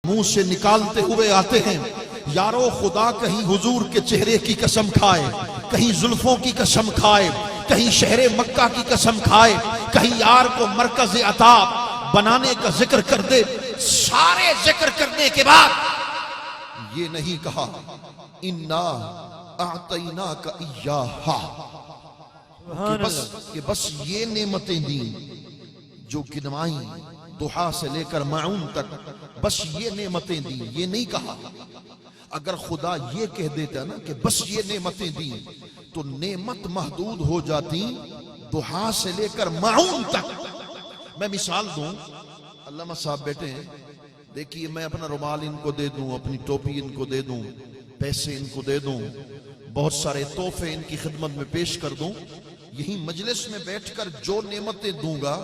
منہ سے نکالتے ہوئے آتے ہیں، یارو خدا کہیں حضور کے چہرے کی قسم کھائے، کہیں زلفوں کی قسم کھائے، کہیں شہر مکہ کی قسم کھائے، کہیں یار کو مرکز عطا بنانے کا ذکر کر دے، سارے ذکر کرنے کے بعد یہ نہیں کہا انا اعطیناک ایہا، کہ بس یہ نعمتیں دیں جو گنوائیں ضحیٰ سے لے کر معون تک، بس یہ نعمتیں دیں، یہ نہیں کہا۔ اگر خدا یہ کہہ دیتا نا کہ بس یہ نعمتیں دیں تو نعمت محدود ہو جاتی ضحیٰ سے لے کر معون تک۔ میں مثال دوں، علامہ صاحب بیٹھے ہیں، دیکھیے میں اپنا رومال ان کو دے دوں، اپنی ٹوپی ان کو دے دوں، پیسے ان کو دے دوں، بہت سارے تحفے ان کی خدمت میں پیش کر دوں، یہی مجلس میں بیٹھ کر جو نعمتیں دوں گا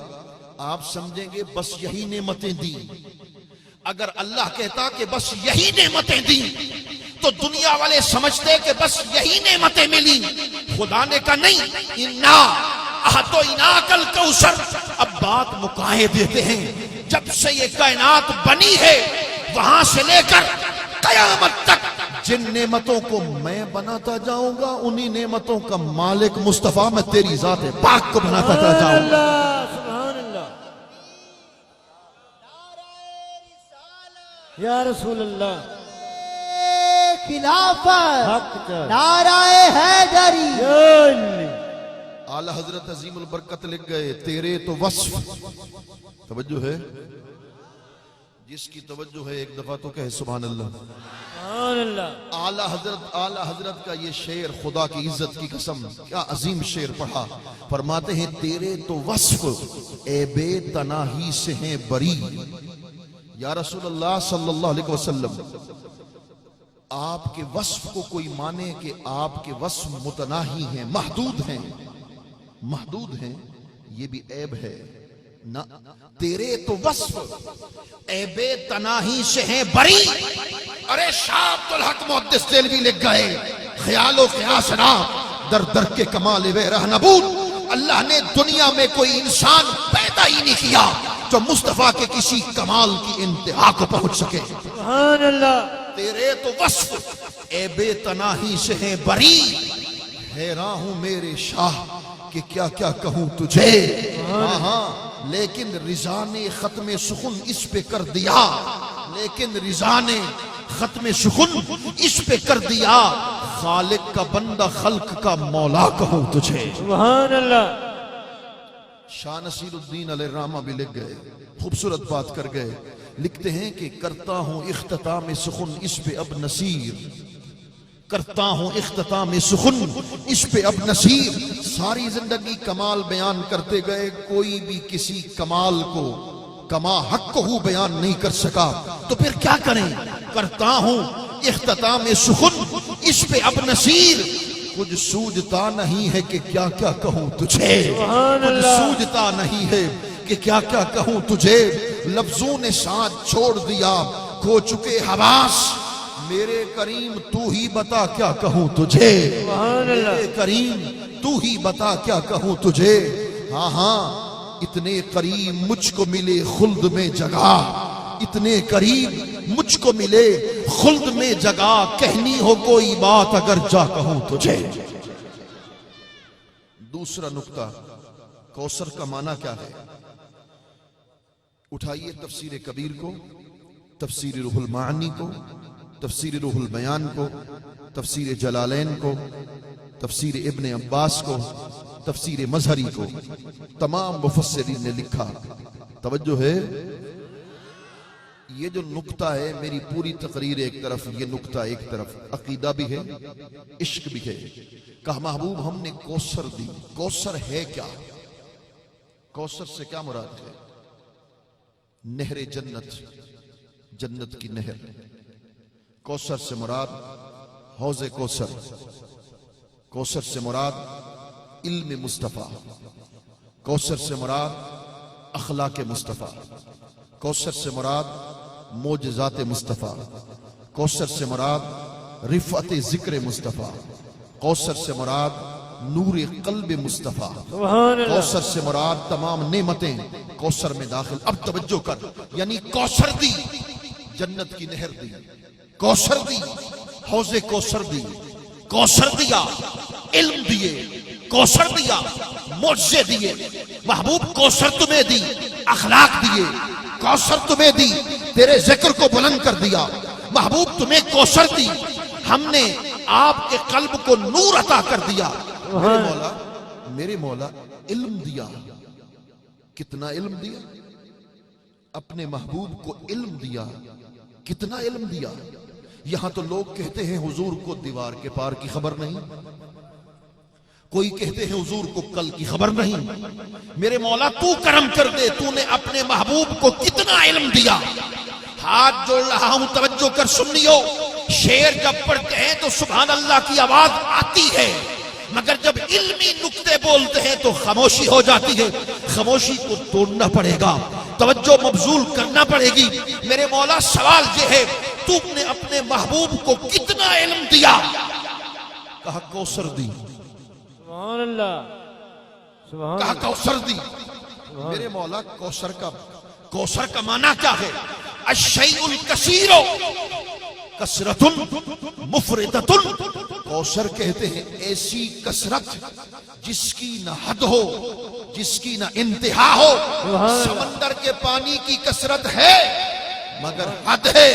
آپ سمجھیں گے بس یہی نعمتیں دی۔ اگر اللہ کہتا کہ بس یہی نعمتیں دی تو دنیا والے سمجھتے کہ بس یہی نعمتیں ملی۔ خدا نے کہا نہیں، انا اعطیناک الکوثر۔ اب بات مکائے دیتے ہیں، جب سے یہ کائنات بنی ہے وہاں سے لے کر قیامت تک جن نعمتوں کو میں بناتا جاؤں گا انہی نعمتوں کا مالک مصطفیٰ میں تیری ذات پاک کو بناتا جاؤں گا۔ سبحان اللہ، یا رسول اللہ، خلافت، نعرہ حیدری۔ اعلی حضرت عظیم البرکت لکھ گئے تیرے تو وصف، توجہ ہے جس کی توجہ ہے ایک دفعہ تو کہے سبحان اللہ۔ سبحان اللہ، اعلی حضرت کا یہ شعر خدا کی عزت کی قسم کیا عظیم شعر پڑھا، فرماتے ہیں تیرے تو وصف اے بے تناہی سے ہیں بری۔ یا رسول اللہ صلی اللہ علیہ وسلم، آپ کے وصف کو کوئی مانے کہ آپ کے وصف متناہی ہیں، محدود ہیں، یہ بھی عیب ہے نہ۔ تیرے تو وصف اے بے تناہی سے ہیں بری۔ ارے شاہ عبدالحق محدث دہلوی لکھ گئے خیال و قیاسنا در در کے کمال وے رہ نبود۔ اللہ نے دنیا میں کوئی انسان پیدا ہی نہیں کیا جو مصطفیٰ کے کسی کمال کی انتہا کو پہنچ سکے۔ سبحان اللہ، تیرے تو وصف اے بے تناہی سے ہیں بری، حیران ہوں میرے شاہ کہ کیا کیا کہوں تجھے۔ ہاں لیکن رضا نے ختم سخن اس پہ کر دیا، لیکن رضا نے ختم سخن اس پہ کر دیا، خالق کا بندہ خلق کا مولا کہوں تجھے۔ سبحان اللہ، شاہ نصیر الدین علیہ الرحمہ بھی لکھ گئے، خوبصورت بات کر گئے، لکھتے ہیں کہ کرتا ہوں اختتام سخن اس پہ اب نصیر، کرتا ہوں اختتام سخن اس پہ اب نصیر۔ ساری زندگی کمال بیان کرتے گئے، کوئی بھی کسی کمال کو کما حق کو بیان نہیں کر سکا، تو پھر کیا کریں؟ کرتا ہوں اختتام سخن اس پہ اب نصیر، کچھ سوجھتا نہیں ہے کہ کیا کیا کہوں تجھے، کچھ سوجھتا نہیں ہے کہ کیا کیا کہوں تجھے۔ لفظوں نے ساتھ چھوڑ دیا، کھو چکے حواس، میرے کریم تو ہی بتا کیا کہوں تجھے، میرے کریم تو ہی بتا کیا کہوں تجھے۔ ہاں اتنے قریب مجھ کو ملے خلد میں جگہ، اتنے قریب مجھ کو ملے خلد میں جگہ، کہنی ہو کوئی بات اگر جا کہوں تجھے۔ دوسرا نکتہ، کوثر کا معنی کیا ہے؟ اٹھائیے تفسیر کبیر کو، تفسیر روح المعانی کو، تفسیر روح البیان کو، تفسیر جلالین کو، تفسیر ابن عباس کو، تفسیر مظہری کو، تمام مفسرین نے لکھا۔ توجہ ہے، یہ جو نکتہ ہے میری پوری تقریر ایک طرف، یہ نکتہ ایک طرف، عقیدہ بھی ہے، عشق بھی ہے۔ کہا محبوب ہم نے کوثر دی، کوثر ہے کیا؟ کوثر سے کیا مراد ہے؟ نہر جنت، جنت کی نہر۔ کوثر سے مراد حوض کوثر، کوثر سے مراد علم مصطفیٰ، کوثر سے مراد اخلاق مصطفیٰ، کوثر سے مراد معجزات مصطفیٰ، کوثر سے مراد رفعت ذکر مصطفیٰ، کوثر سے مراد نور قلب مصطفیٰ، کوثر سے مراد تمام نعمتیں کوثر میں داخل۔ اب توجہ کر، یعنی کوثر دی جنت کی نہر دی، کوثر دی، حوض کوثر دی، کوثر دیا، علم دیے، کوثر دیا، معجزے دیے۔ محبوب کوثر تمہیں دی، اخلاق دیے، کوثر تمہیں دی، تیرے ذکر کو بلند کر دیا۔ محبوب تمہیں کوثر دی، ہم نے آپ کے قلب کو نور عطا کر دیا۔ میرے مولا علم دیا، کتنا علم دیا؟ اپنے محبوب کو علم دیا، کتنا علم دیا؟ یہاں تو لوگ کہتے ہیں حضور کو دیوار کے پار کی خبر نہیں، کوئی کہتے ہیں حضور کو کل کی خبر نہیں۔ میرے مولا تو کرم کر دے، تو نے اپنے محبوب کو کتنا علم دیا۔ ہاتھ جوڑ رہا ہوں، توجہ کر سنیو، شعر جب پڑھتے ہیں تو سبحان اللہ کی آواز آتی ہے، مگر جب علمی نکتے بولتے ہیں تو خاموشی ہو جاتی ہے۔ خاموشی کو توڑنا پڑے گا، توجہ مبذول کرنا پڑے گی۔ میرے مولا سوال یہ ہے، تو نے اپنے محبوب کو کتنا علم دیا؟ کہا کوثر دی، سبحان اللہ، سبحان کہا اللہ، کوثر دی۔ میرے مولا کوثر کا معنی کیا ہے؟ الشیء الکثیر کثرت مفرطۃ۔ کوثر کہتے ہیں ایسی کثرت جس کی نہ حد ہو، جس کی نہ انتہا ہو۔ سمندر کے پانی کی کثرت ہے مگر حد ہے،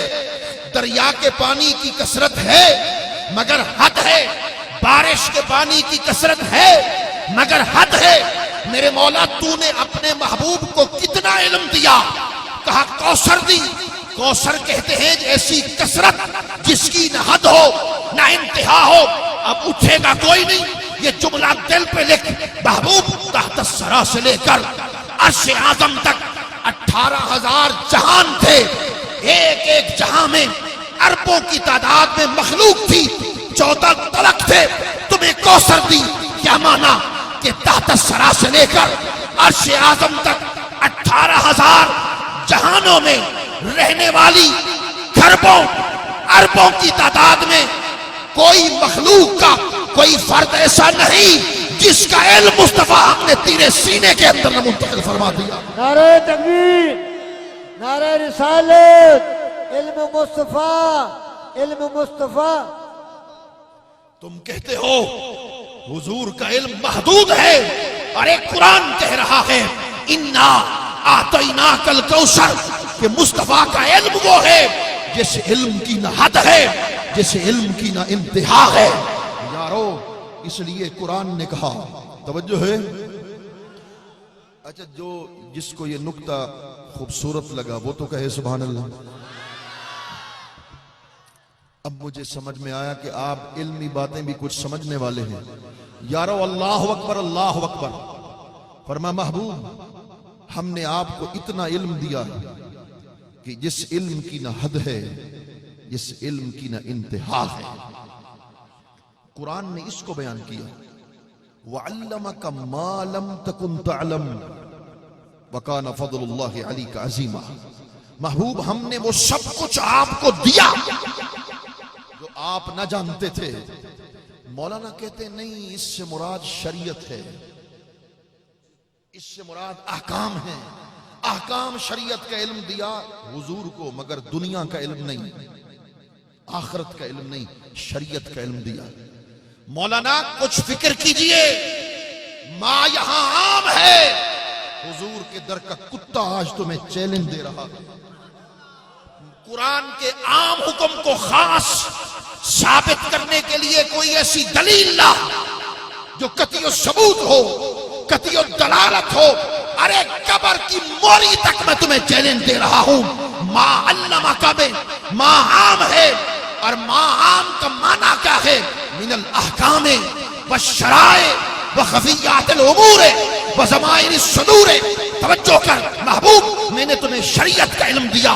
دریا کے پانی کی کثرت ہے مگر حد ہے، بارش کے پانی کی کثرت ہے مگر حد ہے۔ میرے مولا تو نے اپنے محبوب کو کتنا علم دیا؟ کہا کوثر دی۔ کوثر کہتے ہیں ایسی کثرت جس کی نہ حد ہو نہ انتہا ہو۔ اب اٹھے گا کوئی نہیں، یہ جملہ دل پہ لکھ۔ محبوب تحت الثری سے لے کر عرش اعظم تک 18,000 جہان تھے، ایک ایک جہاں میں اربوں کی تعداد میں مخلوق تھی، 14 طلق تھے، تمہیں کوثر دی۔ کیا مانا کہ تحت الثری سے لے کر عرش اعظم تک 18,000 جہانوں میں رہنے والی کھربوں اربوں کی تعداد میں کوئی مخلوق کا کوئی فرد ایسا نہیں جس کا علم مصطفیٰ ہم نے تیرے سینے کے اندر منتقل فرما دیا۔ نعرہ تکبیر، نعرہ رسالت، علم مصطفیٰ، علم مصطفیٰ۔ تم کہتے ہو حضور کا علم محدود ہے، ارے قرآن کہہ رہا ہے انا اعطیناک الکوثر، کہ مصطفیٰ کا علم وہ ہے جس علم کی نہ حد ہے، جس علم کی نہ انتہا ہے۔ یارو اس لیے قرآن نے کہا، توجہ ہے؟ اچھا جس کو یہ نکتہ خوبصورت لگا وہ تو کہے سبحان اللہ۔ اب مجھے سمجھ میں آیا کہ آپ علمی باتیں بھی کچھ سمجھنے والے ہیں۔ یارو اللہ اکبر، اللہ اکبر۔ فرما محبوب ہم نے آپ کو اتنا علم دیا کہ جس علم کی نہ حد ہے، جس علم کی نہ انتہا ہے۔ قرآن نے اس کو بیان کیا، وَعَلَّمَكَ مَا لَمْ تَكُنْ تَعْلَمْ وَكَانَ فَضْلُ اللَّهِ عَلَيْكَ عَظِيمًا۔ محبوب ہم نے وہ سب کچھ آپ کو دیا جو آپ نہ جانتے تھے۔ مولانا کہتے نہیں اس سے مراد شریعت ہے، اس سے مراد احکام ہیں۔ احکام شریعت کا علم دیا حضور کو، مگر دنیا کا علم نہیں، آخرت کا علم نہیں، شریعت کا علم دیا۔ مولانا کچھ فکر کیجئے، ماں یہاں عام ہے، حضور کے در کا کتا آج تمہیں چیلنج دے رہا ہے۔ قرآن کے عام حکم کو خاص ثابت کرنے کے لیے کوئی ایسی دلیل لا جو قطعی ثبوت ہو، قطعی دلالت ہو۔ ارے قبر کی موری تک میں تمہیں چیلنج دے رہا ہوں۔ ماں علمک میں ماں عام ہے، اور ماں عام کا معنی کیا ہے؟ من الاحکام والشرائع وخفیات الامور وضمائر الصدور۔ توجہ کر محبوب، میں نے تمہیں شریعت کا علم دیا،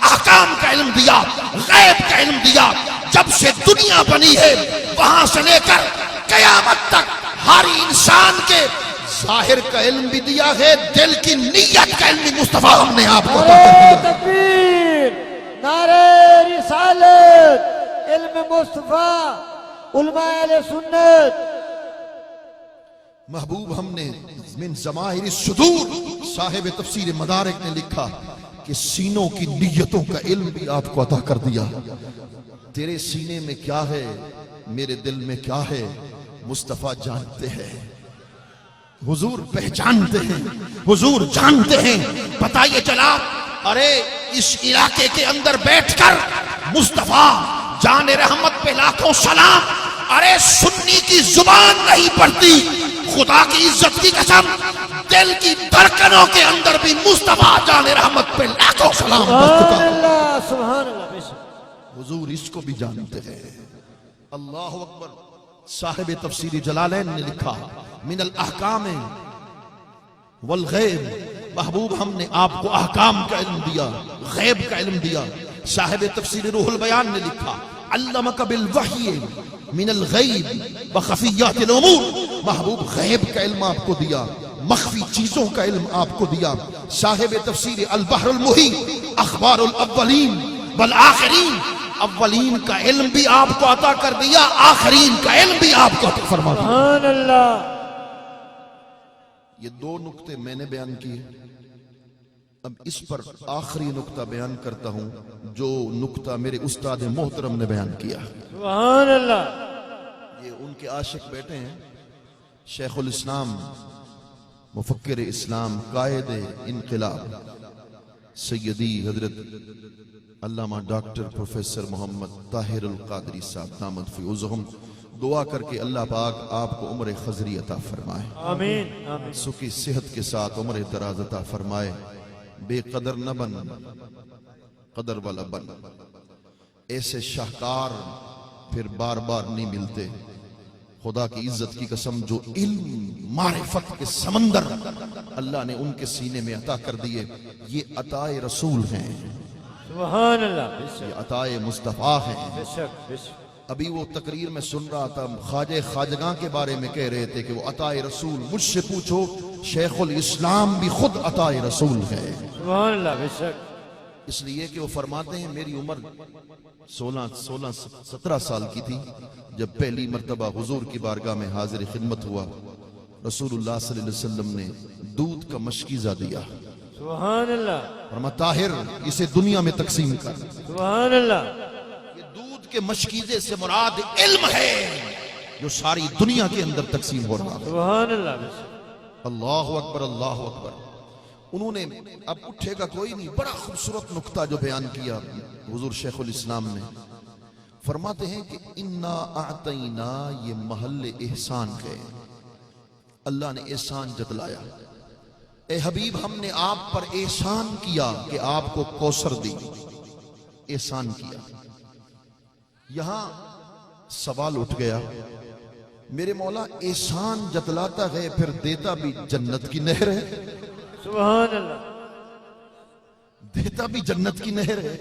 احکام کا علم دیا، غیب کا علم دیا۔ جب سے دنیا بنی ہے وہاں سے لے کر قیامت تک ہر انسان کے ظاہر کا علم بھی دیا ہے، دل کی نیت کا علم بھی مصطفیٰ ہم نے آپ کو عطا کر دیا۔ تکبیر، نعرہ رسالت، علم مصطفیٰ، علماء اہل سنت۔ محبوب ہم نے من ضمائر الصدور، صاحب تفسیر مدارک نے لکھا کہ سینوں کی نیتوں کا علم بھی آپ کو عطا کر دیا. تیرے سینے میں کیا ہے، میرے دل میں کیا ہے، مصطفیٰ جانتے ہیں، حضور پہچانتے ہیں، حضور جانتے ہیں. پتہ یہ چلا، ارے اس علاقے کے اندر بیٹھ کر مصطفیٰ جان رحمت پہ لاکھوں سلام، ارے سنی کی زبان نہیں پڑتی، خدا کی عزت کی قسم دل کی دھڑکنوں کے اندر بھی مصطفیٰ جان رحمت پہ لاکھوں سلام پڑھتا. سبحان اللہ سبحان اللہ. بے شک حضور اس کو بھی جانتے ہیں. اللہ اکبر. صاحب تفسیر جلالین نے لکھا من الاحکام والغیب، محبوب ہم نے آپ کو احکام کا علم دیا، غیب کا علم دیا. صاحب تفسیر روح البیان نے لکھا علمک بالوحی من الغیب وخفیات الامور، محبوب غیب کا علم آپ کو دیا، مخفی چیزوں کا علم آپ کو دیا. صاحب تفسیر البحر المحیط اخبار الاولین والآخرین، اولین کا علم بھی آپ کو عطا کر دیا، آخرین کا علم بھی آپ کو عطا فرما دیا. سبحان اللہ. یہ دو نکتے میں نے بیان کیے. اب اس پر آخری نکتہ بیان کرتا ہوں جو نکتہ میرے استاد محترم نے بیان کیا. سبحان اللہ. یہ ان کے عاشق بیٹے ہیں، شیخ الاسلام مفکر اسلام قائد انقلاب سیدی حضرت علامہ ڈاکٹر پروفیسر محمد طاہر القادری صاحب دامت فی عزہم. دعا کر کے اللہ پاک آپ کو عمر خضری عطا فرمائے، آمین آمین. سکھی صحت کے ساتھ عمر دراز عطا فرمائے. بے قدر نہ بن، قدر والا بن. ایسے شاہکار پھر بار بار نہیں ملتے. خدا کی عزت کی قسم جو علم معرفت کے سمندر اللہ نے ان کے سینے میں عطا کر دیے، یہ عطائے رسول ہیں، سبحان اللہ. بے یہ شک عطائے مصطفیٰ ہیں. بے شک بے شک. ابھی وہ تقریر میں سن رہا تھا، خواجہ خواجگاں کے بارے میں کہہ رہے تھے کہ وہ عطائے رسول. مجھ سے پوچھو شیخ الاسلام بھی خود عطائے رسول ہے. سبحان اللہ. بے شک. اس لیے کہ وہ فرماتے ہیں میری عمر 17 سال کی تھی جب پہلی مرتبہ حضور کی بارگاہ میں حاضر خدمت ہوا. رسول اللہ صلی اللہ علیہ وسلم نے دودھ کا مشکیزہ دیا. سبحان اللہ. فرمایا طاہر اسے دنیا میں تقسیم کر. سبحان اللہ. یہ دودھ کے مشکیزے سے مراد علم ہے جو ساری دنیا کے اندر تقسیم ہو رہا ہے. سبحان اللہ. بے شک. اللہ اکبر اللہ اکبر. انہوں نے اب اٹھے گا کوئی نہیں، بڑا خوبصورت نکتہ جو بیان کیا حضور شیخ الاسلام نے. فرماتے ہیں کہ انا اعطینا، یہ محل احسان ہے. اللہ نے احسان جتلایا. اے حبیب ہم نے آپ پر احسان کیا کہ آپ کو کوثر دی. احسان کیا. یہاں سوال اٹھ گیا، میرے مولا احسان جتلاتا ہے پھر دیتا بھی جنت کی نہر ہے، سبحان اللہ. دیتا بھی جنت کی نہر ہے.